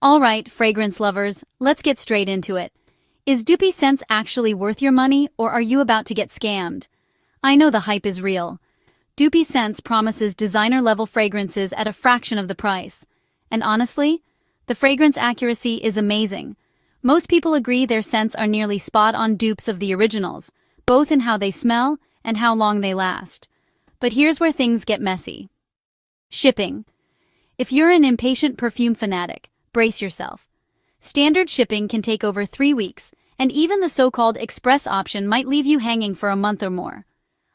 Alright, fragrance lovers, let's get straight into it. Is Duppe scents actually worth your money, or are you about to get scammed? I know the hype is real. Duppe Scents promises designer-level fragrances at a fraction of the price. And honestly, the fragrance accuracy is amazing. Most people agree their scents are nearly spot-on dupes of the originals, both in how they smell and how long they last. But here's where things get messy. Shipping. If you're an impatient perfume fanatic, brace yourself. Standard shipping can take over 3 weeks, and even the so-called express option might leave you hanging for a month or more.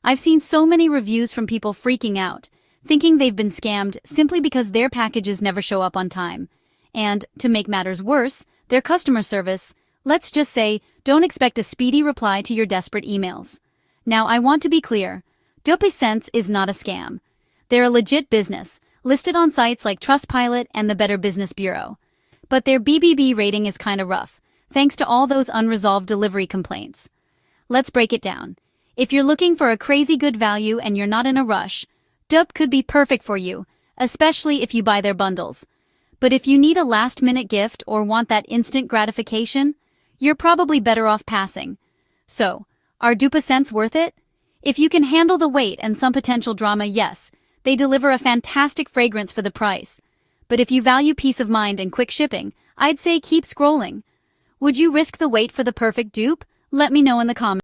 I've seen so many reviews from people freaking out, thinking they've been scammed simply because their packages never show up on time. And, to make matters worse, their customer service, let's just say, don't expect a speedy reply to your desperate emails. Now, I want to be clear, Duppe Scents is not a scam. They're a legit business, listed on sites like Trustpilot and the Better Business Bureau. But their BBB rating is kinda rough, thanks to all those unresolved delivery complaints. Let's break it down. If you're looking for a crazy good value and you're not in a rush, Duppe could be perfect for you, especially if you buy their bundles. But if you need a last-minute gift or want that instant gratification, you're probably better off passing. So, are Duppe Scents worth it? If you can handle the wait and some potential drama, yes, they deliver a fantastic fragrance for the price. But if you value peace of mind and quick shipping, I'd say keep scrolling. Would you risk the wait for the perfect dupe? Let me know in the comments.